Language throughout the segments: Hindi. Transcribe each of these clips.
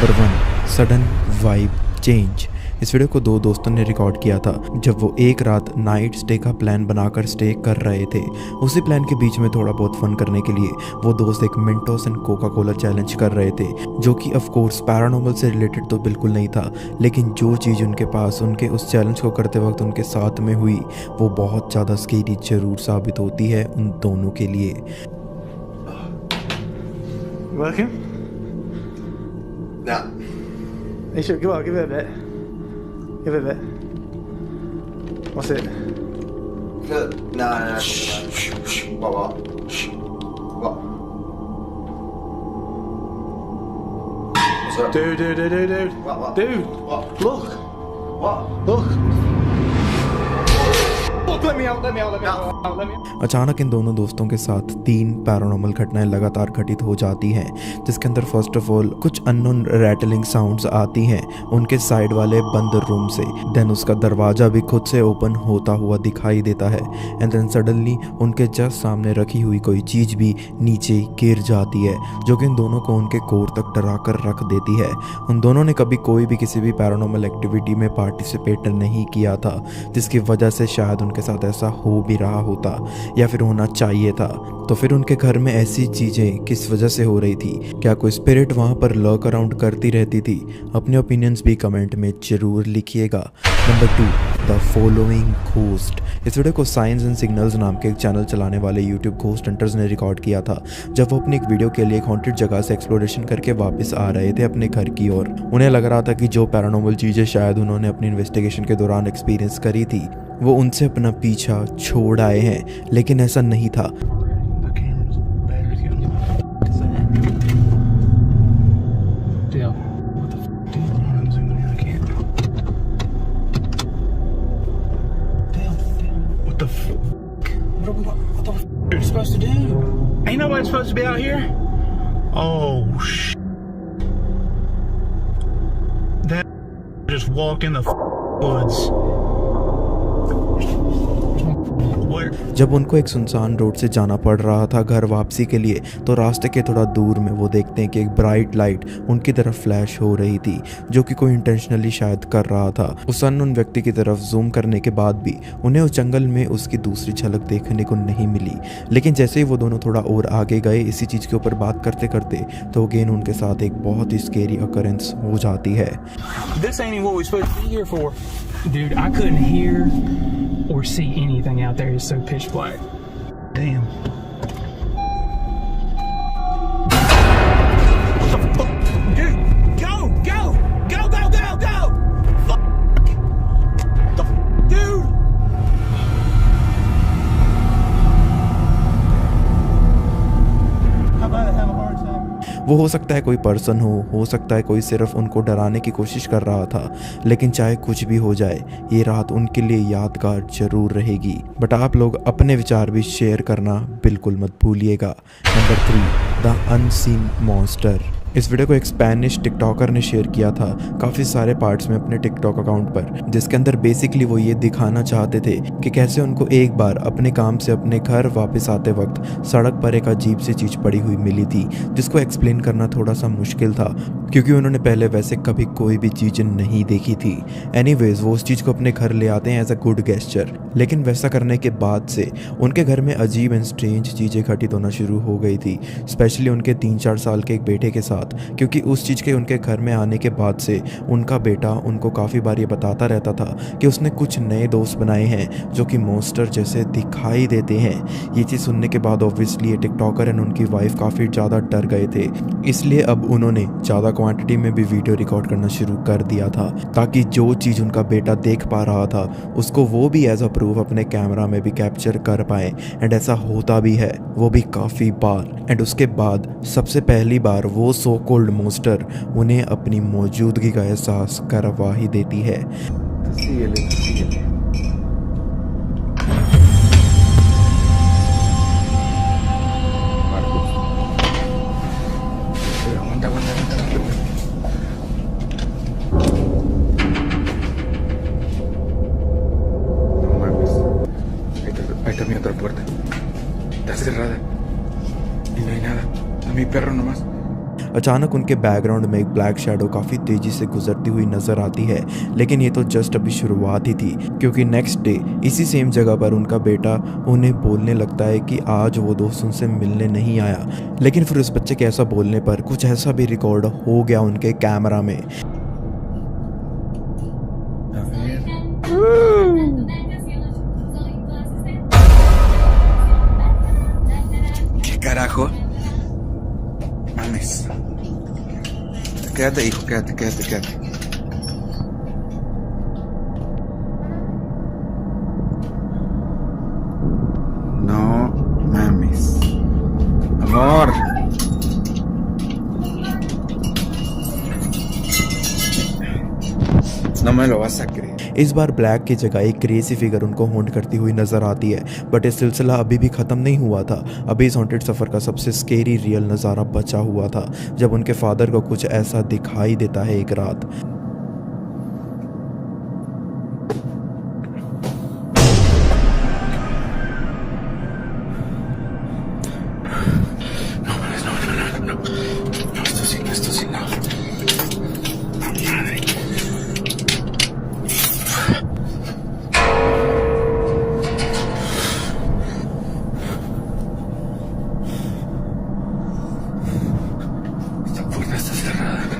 Number 1, sudden vibe change. इस वीडियो को दो दोस्तों ने रिकॉर्ड किया था जब वो एक रात नाइट स्टे का प्लान बनाकर स्टे कर रहे थे। उसी प्लान के बीच में थोड़ा बहुत फन करने के लिए वो दोस्त एक मिंटोस एंड कोका कोला चैलेंज कर रहे थे, जो कि ऑफ कोर्स पैरानॉर्मल से रिलेटेड तो बिल्कुल नहीं था, लेकिन जो चीज़ उनके पास उनके उस चैलेंज को करते वक्त उनके साथ में हुई वो बहुत ज़्यादा स्केरी जरूर साबित होती है उन दोनों के लिए। Working? No. You should give it a bit. Give it a bit. What's it? No. What? What's up? Dude. What? Dude, What? look. What? Look, let me out. अचानक इन दोनों दोस्तों के साथ 3 पैरानॉर्मल घटनाएं लगातार घटित हो जाती हैं, जिसके अंदर फर्स्ट ऑफ ऑल कुछ अननोन रैटलिंग साउंड्स आती हैं उनके साइड वाले बंद रूम से। देन उसका दरवाज़ा भी खुद से ओपन होता हुआ दिखाई देता है एंड देन सडनली उनके जस्ट सामने रखी हुई कोई चीज़ भी नीचे गिर जाती है, जो कि इन दोनों को उनके कोर तक डरा कर रख देती है। उन दोनों ने कभी कोई भी किसी भी पैरानॉर्मल एक्टिविटी में पार्टिसिपेट नहीं किया था, जिसकी वजह से शायद उनके साथ ऐसा हो भी रहा होता या फिर होना चाहिए था। तो फिर उनके घर में ऐसी चीज़ें किस वजह से हो रही थी? क्या कोई स्पिरिट वहाँ पर लर्क अराउंड करती रहती थी? अपने ओपिनियंस भी कमेंट में ज़रूर लिखिएगा। Number 2, the following ghost. इस वीडियो को साइंस एंड सिग्नल्स नाम के एक चैनल चलाने वाले यूट्यूब घोस्ट हंटर्स ने रिकॉर्ड किया था, जब वो अपनी एक वीडियो के लिए एक हॉन्टेड जगह से एक्सप्लोरेशन करके वापस आ रहे थे अपने घर की ओर। उन्हें लग रहा था कि जो पैरानॉर्मल चीज़ें शायद उन्होंने अपनी इन्वेस्टिगेशन के दौरान एक्सपीरियंस करी थी वो उनसे अपना पीछा छोड़ आए हैं, लेकिन ऐसा नहीं था। What are you supposed to do? Ain't nobody supposed to be out here? Oh, that just walked in the woods. जब उनको एक सुनसान रोड से जाना पड़ रहा था घर वापसी के लिए, तो रास्ते के थोड़ा दूर में वो देखते हैं कि एक ब्राइट लाइट उनकी तरफ फ्लैश हो रही थी, जो कि कोई इंटेंशनली शायद कर रहा था। उस अननोन व्यक्ति की तरफ जूम करने के बाद भी उन्हें उस जंगल में उसकी दूसरी झलक देखने को नहीं मिली। लेकिन जैसे ही वो दोनों थोड़ा और आगे गए इसी चीज़ के ऊपर बात करते करते, तो अगेन उनके साथ एक बहुत ही स्केरी अकरेंस हो जाती है। This ain't even what we're supposed to be here for. Dude, I couldn't hear or see anything out there. It's so pitch black. Damn. What the fuck? Dude, go! Fuck. Dude! How about I have a hard time? वो हो सकता है कोई पर्सन हो सकता है कोई सिर्फ उनको डराने की कोशिश कर रहा था, लेकिन चाहे कुछ भी हो जाए ये रात उनके लिए यादगार जरूर रहेगी। बट आप लोग अपने विचार भी शेयर करना बिल्कुल मत भूलिएगा। Number 3, the unseen monster. इस वीडियो को एक स्पेनिश टिकटॉकर ने शेयर किया था काफ़ी सारे पार्ट्स में अपने टिकटॉक अकाउंट पर, जिसके अंदर बेसिकली वो ये दिखाना चाहते थे कि कैसे उनको एक बार अपने काम से अपने घर वापस आते वक्त सड़क पर एक अजीब सी चीज़ पड़ी हुई मिली थी, जिसको एक्सप्लेन करना थोड़ा सा मुश्किल था क्योंकि उन्होंने पहले वैसे कभी कोई भी चीज़ नहीं देखी थी। एनीवेज वो उस चीज़ को अपने घर ले आते हैं एज अ गुड गेस्चर, लेकिन वैसा करने के बाद से उनके घर में अजीब एंड स्ट्रेंज चीज़ें घटित होना शुरू हो गई थी, स्पेशली उनके 3-4 साल के एक बेटे के साथ, क्योंकि उस चीज़ के उनके घर में आने के बाद से उनका बेटा उनको काफ़ी बार ये बताता रहता था कि उसने कुछ नए दोस्त बनाए हैं जो कि मॉन्स्टर जैसे दिखाई देते हैं। ये चीज़ सुनने के बाद ऑब्वियसली ये टिकटॉकर एंड उनकी वाइफ काफ़ी ज़्यादा डर गए थे, इसलिए अब उन्होंने ज़्यादा क्वांटिटी में भी वीडियो रिकॉर्ड करना शुरू कर दिया था, ताकि जो चीज़ उनका बेटा देख पा रहा था उसको वो भी एज अ प्रूफ अपने कैमरा में भी कैप्चर कर पाए। एंड ऐसा होता भी है, वो भी काफ़ी बार। एंड उसके बाद सबसे पहली बार वो सो कॉल्ड मॉन्स्टर उन्हें अपनी मौजूदगी का एहसास करवा ही देती है। Ahí está mi otra puerta. Está cerrada. Y no hay nada. A mi perro nomás. अचानक उनके बैकग्राउंड में एक ब्लैक शैडो काफ़ी तेज़ी से गुजरती हुई नज़र आती है, लेकिन ये तो जस्ट अभी शुरुआत ही थी, क्योंकि नेक्स्ट डे इसी सेम जगह पर उनका बेटा उन्हें बोलने लगता है कि आज वो दोस्त उनसे मिलने नहीं आया। लेकिन फिर उस बच्चे के ऐसा बोलने पर कुछ ऐसा भी रिकॉर्ड हो गया उनके कैमरा में। ¿Qué carajo? Mames. Quédate, hijo, quédate. No mames. Amor. No me lo vas a creer. इस बार ब्लैक की जगह एक क्रेजी फिगर उनको हॉन्ट करती हुई नजर आती है, बट ये सिलसिला अभी भी ख़त्म नहीं हुआ था। अभी इस हॉन्टेड सफ़र का सबसे स्केरी रियल नज़ारा बचा हुआ था, जब उनके फादर को कुछ ऐसा दिखाई देता है एक रात। Esto sí, no. Madre. Esta puerta está cerrada.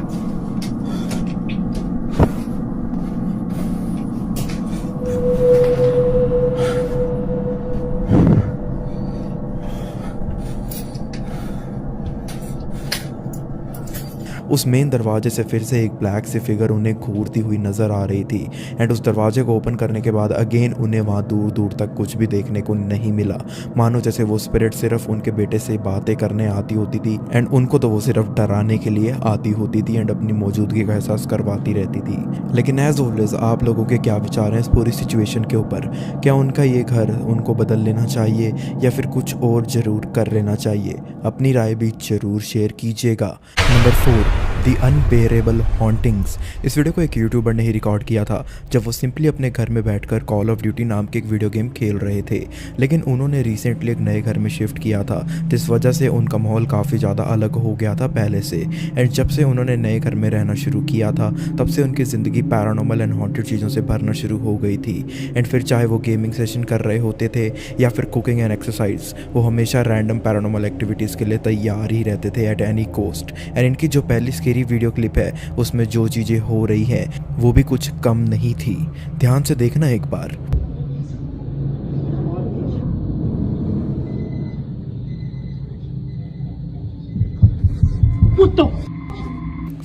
उस मेन दरवाजे से फिर से एक ब्लैक सी फिगर उन्हें घूरती हुई नज़र आ रही थी, एंड उस दरवाजे को ओपन करने के बाद अगेन उन्हें वहाँ दूर दूर तक कुछ भी देखने को नहीं मिला, मानो जैसे वो स्पिरिट सिर्फ उनके बेटे से बातें करने आती होती थी, एंड उनको तो वो सिर्फ डराने के लिए आती होती थी एंड अपनी मौजूदगी का एहसास करवाती रहती थी। लेकिन एज ऑलवेज आप लोगों के क्या विचार हैं इस पूरी सिचुएशन के ऊपर? क्या उनका ये घर उनको बदल लेना चाहिए या फिर कुछ और ज़रूर कर लेना चाहिए? अपनी राय भी ज़रूर शेयर कीजिएगा। Number 4, the unbearable hauntings. इस वीडियो को एक यूट्यूबर ने ही रिकॉर्ड किया था जब वो सिंपली अपने घर में बैठकर कॉल ऑफ ड्यूटी नाम के एक वीडियो गेम खेल रहे थे, लेकिन उन्होंने रिसेंटली एक नए घर में शिफ्ट किया था, जिस वजह से उनका माहौल काफ़ी ज़्यादा अलग हो गया था पहले से। एंड जब से उन्होंने नए घर में रहना शुरू किया था तब से उनकी ज़िंदगी पैरानॉर्मल एंड हॉन्टेड चीज़ों से भरना शुरू हो गई थी। एंड फिर चाहे वो गेमिंग सेशन कर रहे होते थे या फिर कुकिंग एंड एक्सरसाइज, वो हमेशा रैंडम पैरानॉर्मल एक्टिविटीज़ के लिए तैयार ही रहते थे एट एनी कॉस्ट। एंड इनकी जो पहली स्केरी वीडियो क्लिप है उसमें जो चीज़ें हो रही हैं वो भी कुछ कम नहीं थी। ध्यान से देखना एक बार।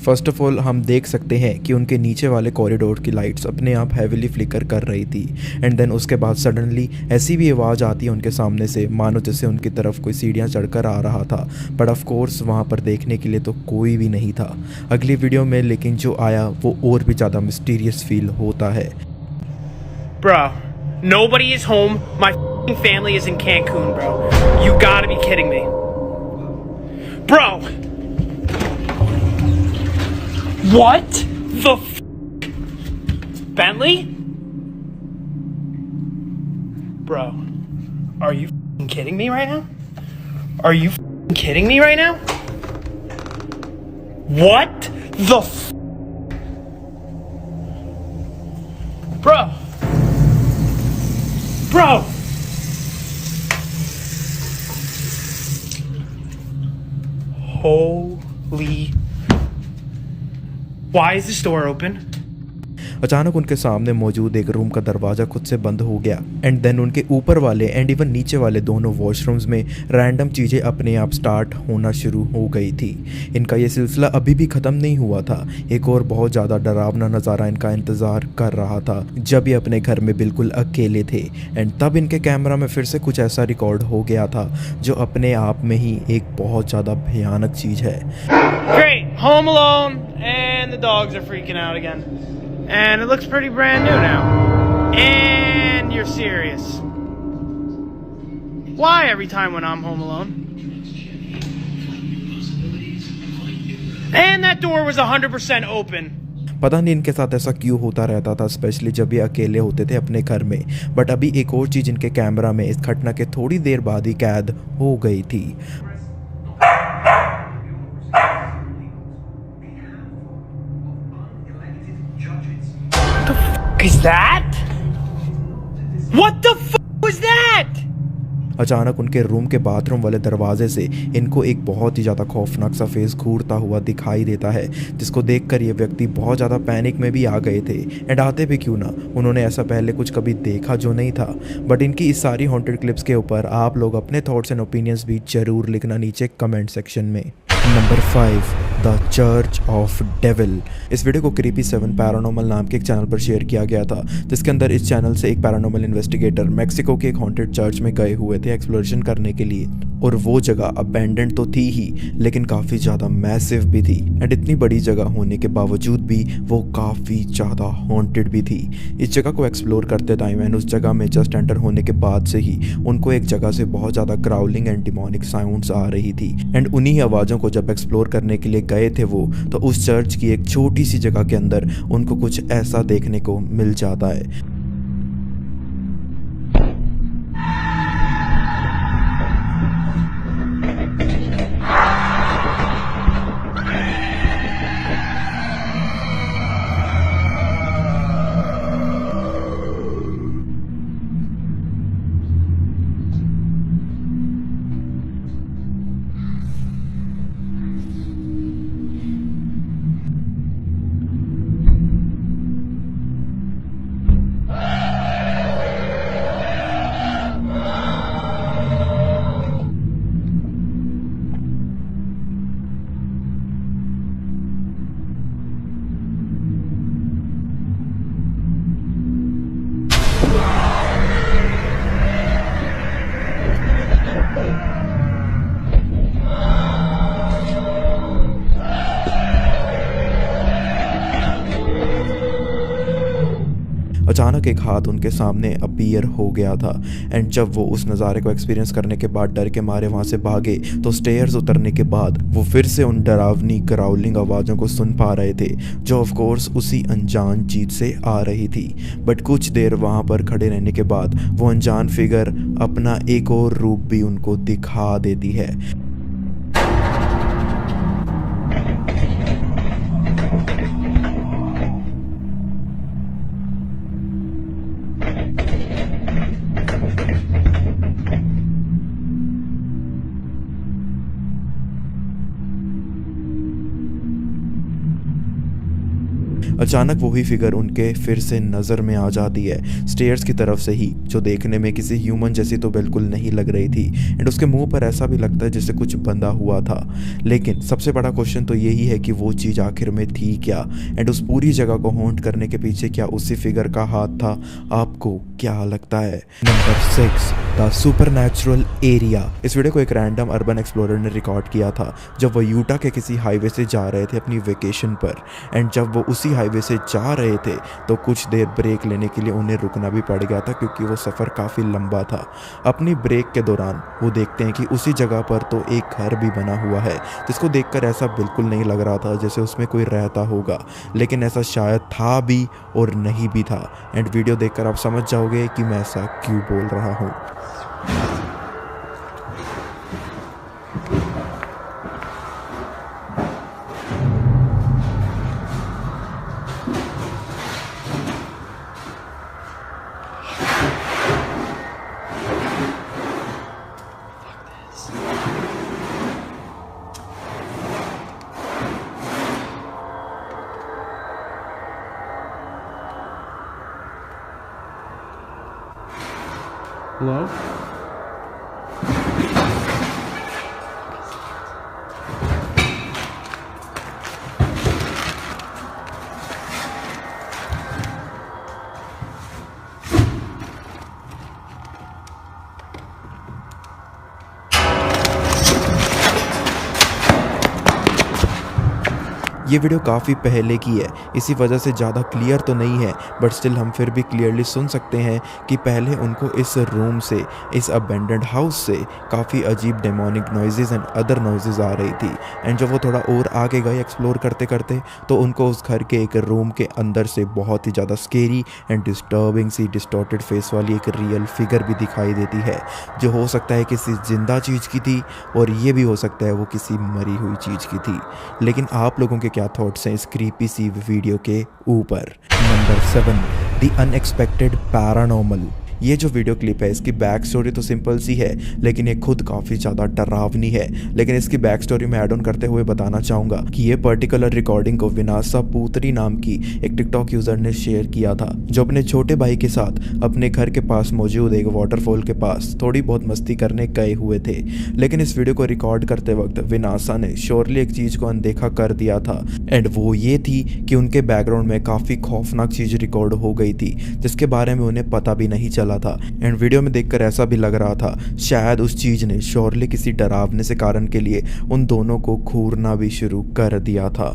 फर्स्ट ऑफ ऑल हम देख सकते हैं कि उनके नीचे वाले कॉरिडोर की लाइट्स अपने आप हैविली फ्लिकर कर रही थी, एंड देन उसके बाद सडनली ऐसी भी आवाज़ आती है उनके सामने से मानो जैसे उनकी तरफ कोई सीढ़ियाँ चढ़कर आ रहा था, बट ऑफ कोर्स वहाँ पर देखने के लिए तो कोई भी नहीं था। अगली वीडियो में लेकिन जो आया वो और भी ज़्यादा मिस्टीरियस फील होता है। Bro, nobody is home. My f***ing family is in Cancun, bro. You gotta be kidding me. Bro! What the f***? Bentley? Bro, are you f***ing kidding me right now? Are you f***ing kidding me right now? What the f***? Bro! Bro! Holy... Why is this door open? अचानक उनके सामने मौजूद एक रूम का दरवाज़ा खुद से बंद हो गया, एंड देन उनके ऊपर वाले एंड इवन नीचे वाले दोनों वॉशरूम्स में रैंडम चीज़ें अपने आप स्टार्ट होना शुरू हो गई थी। इनका ये सिलसिला अभी भी ख़त्म नहीं हुआ था। एक और बहुत ज़्यादा डरावना नज़ारा इनका इंतज़ार कर रहा था जब ये अपने घर में बिल्कुल अकेले थे, एंड तब इनके कैमरा में फिर से कुछ ऐसा रिकॉर्ड हो गया था जो अपने आप में ही एक बहुत ज़्यादा भयानक चीज़ है। Great! Home alone, and the dogs are freaking out again. And it looks pretty brand new now. And you're serious. Why every time when I'm home alone? And that door was 100% open. पता नहीं इनके साथ ऐसा क्यों होता रहता था, स्पेशली जब ये अकेले होते थे अपने घर में। बट अभी एक और चीज़ इनके कैमरा में इस घटना के थोड़ी देर बाद ही कैद हो गई थी। Is that? What the was that? अचानक उनके रूम के बाथरूम वाले दरवाजे से इनको एक बहुत ही ज़्यादा खौफनाक सा फेस घूरता हुआ दिखाई देता है, जिसको देखकर ये व्यक्ति बहुत ज़्यादा पैनिक में भी आ गए थे। एंड आते भी क्यों ना, उन्होंने ऐसा पहले कुछ कभी देखा जो नहीं था। बट इनकी इस सारी हॉन्टेड क्लिप्स के ऊपर आप लोग अपने थॉट्स एंड ओपिनियंस भी ज़रूर लिखना नीचे कमेंट सेक्शन में। Number 5, the church of devil. इस वीडियो को क्रीपी 7 पैरानॉर्मल नाम के एक चैनल पर शेयर किया गया था, जिसके अंदर इस चैनल से एक पैरानॉर्मल इन्वेस्टिगेटर मेक्सिको के एक हॉन्टेड चर्च में गए हुए थे एक्सप्लोरेशन करने के लिए। और वो जगह अबैंडन्ड तो थी ही, लेकिन काफ़ी ज़्यादा मैसिव भी थी। एंड इतनी बड़ी जगह होने के बावजूद भी वो काफ़ी ज़्यादा हॉन्टेड भी थी। इस जगह को एक्सप्लोर करते टाइम एंड उस जगह में जस्ट एंटर होने के बाद से ही उनको एक जगह से बहुत ज़्यादा ग्राउलिंग एंड डिमोनिक साउंड्स आ रही थी। एंड उन्हीं आवाज़ों को जब एक्सप्लोर करने के लिए गए थे वो, तो उस चर्च की एक छोटी सी जगह के अंदर उनको कुछ ऐसा देखने को मिल जाता है। अचानक एक हाथ उनके सामने अपीयर हो गया था। एंड जब वो उस नज़ारे को एक्सपीरियंस करने के बाद डर के मारे वहाँ से भागे, तो स्टेयर्स उतरने के बाद वो फिर से उन डरावनी ग्राउलिंग आवाज़ों को सुन पा रहे थे, जो ऑफ कोर्स उसी अनजान चीज़ से आ रही थी। बट कुछ देर वहाँ पर खड़े रहने के बाद वो अनजान फिगर अपना एक और रूप भी उनको दिखा देती है। अचानक वही फिगर उनके फिर से नज़र में आ जाती है, स्टेयर्स की तरफ से ही, जो देखने में किसी ह्यूमन जैसी तो बिल्कुल नहीं लग रही थी। एंड उसके मुंह पर ऐसा भी लगता है जैसे कुछ बंधा हुआ था। लेकिन सबसे बड़ा क्वेश्चन तो यही है कि वो चीज़ आखिर में थी क्या, एंड उस पूरी जगह को हॉन्ट करने के पीछे क्या उसी फिगर का हाथ था? आपको क्या लगता है? Number 6, the supernatural area. इस वीडियो को एक रैंडम अर्बन एक्सप्लोरर ने रिकॉर्ड किया था, जब वो यूटा के किसी हाईवे से जा रहे थे अपनी वेकेशन पर। एंड जब वो उसी हाईवे से जा रहे थे तो कुछ देर ब्रेक लेने के लिए उन्हें रुकना भी पड़ गया था, क्योंकि वो सफ़र काफ़ी लंबा था। अपनी ब्रेक के दौरान वो देखते हैं कि उसी जगह पर तो एक घर भी बना हुआ है, जिसको देखकर ऐसा बिल्कुल नहीं लग रहा था जैसे उसमें कोई रहता होगा, लेकिन ऐसा शायद था भी और नहीं भी था। एंड वीडियो देखकर आप समझ जाओगे कि मैं ऐसा क्यों बोल रहा हूँ। Hello? ये वीडियो काफ़ी पहले की है, इसी वजह से ज़्यादा क्लियर तो नहीं है, बट स्टिल हम फिर भी क्लियरली सुन सकते हैं कि पहले उनको इस रूम से, इस अबेंडेंड हाउस से काफ़ी अजीब demonic noises and other noises आ रही थी। एंड जब वो थोड़ा और आगे गए एक्सप्लोर करते करते, तो उनको उस घर के एक रूम के अंदर से बहुत ही ज़्यादा स्केरी एंड डिस्टर्बिंग सी डिस्टॉर्टेड फेस वाली एक रियल फिगर भी दिखाई देती है, जो हो सकता है किसी जिंदा चीज़ की थी, और ये भी हो सकता है वो किसी मरी हुई चीज़ की थी। लेकिन आप लोगों के क्या थॉट्स हैं इस क्रीपी सी वीडियो के ऊपर? Number 7, the unexpected paranormal. ये जो वीडियो क्लिप है इसकी बैक स्टोरी तो सिंपल सी है, लेकिन ये खुद काफ़ी ज़्यादा डरावनी है। लेकिन इसकी बैक स्टोरी में ऐड ऑन करते हुए बताना चाहूँगा कि ये पर्टिकुलर रिकॉर्डिंग को विनाशा पूतरी नाम की एक टिकटॉक यूज़र ने शेयर किया था, जो अपने छोटे भाई के साथ अपने घर के पास मौजूद एक वाटरफॉल के पास थोड़ी बहुत मस्ती करने गए हुए थे। लेकिन इस वीडियो को रिकॉर्ड करते वक्त विनाशा ने श्योरली एक चीज़ को अनदेखा कर दिया था, एंड वो ये थी कि उनके बैकग्राउंड में काफ़ी खौफनाक चीज़ रिकॉर्ड हो गई थी, जिसके बारे में उन्हें पता भी नहीं चला था। एंड वीडियो में देखकर ऐसा भी लग रहा था शायद उस चीज ने श्योरली किसी डरावने से कारण के लिए उन दोनों को घूरना भी शुरू कर दिया था।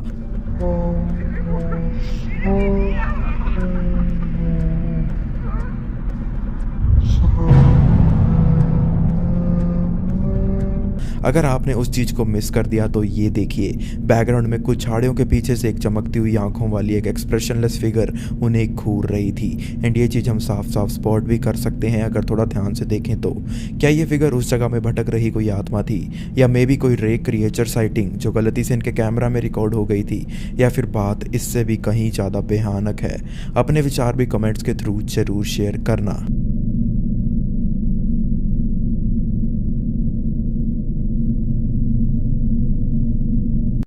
अगर आपने उस चीज़ को मिस कर दिया तो ये देखिए, बैकग्राउंड में कुछ झाड़ियों के पीछे से एक चमकती हुई आंखों वाली एक एक्सप्रेशनलेस फिगर उन्हें घूर रही थी। एंड ये चीज़ हम साफ साफ स्पॉट भी कर सकते हैं अगर थोड़ा ध्यान से देखें तो। क्या ये फिगर उस जगह में भटक रही कोई आत्मा थी, या मे बी कोई रे क्रिएचर साइटिंग जो गलती से इनके कैमरा में रिकॉर्ड हो गई थी, या फिर बात इससे भी कहीं ज़्यादा भयानक है? अपने विचार भी कमेंट्स के थ्रू जरूर शेयर करना।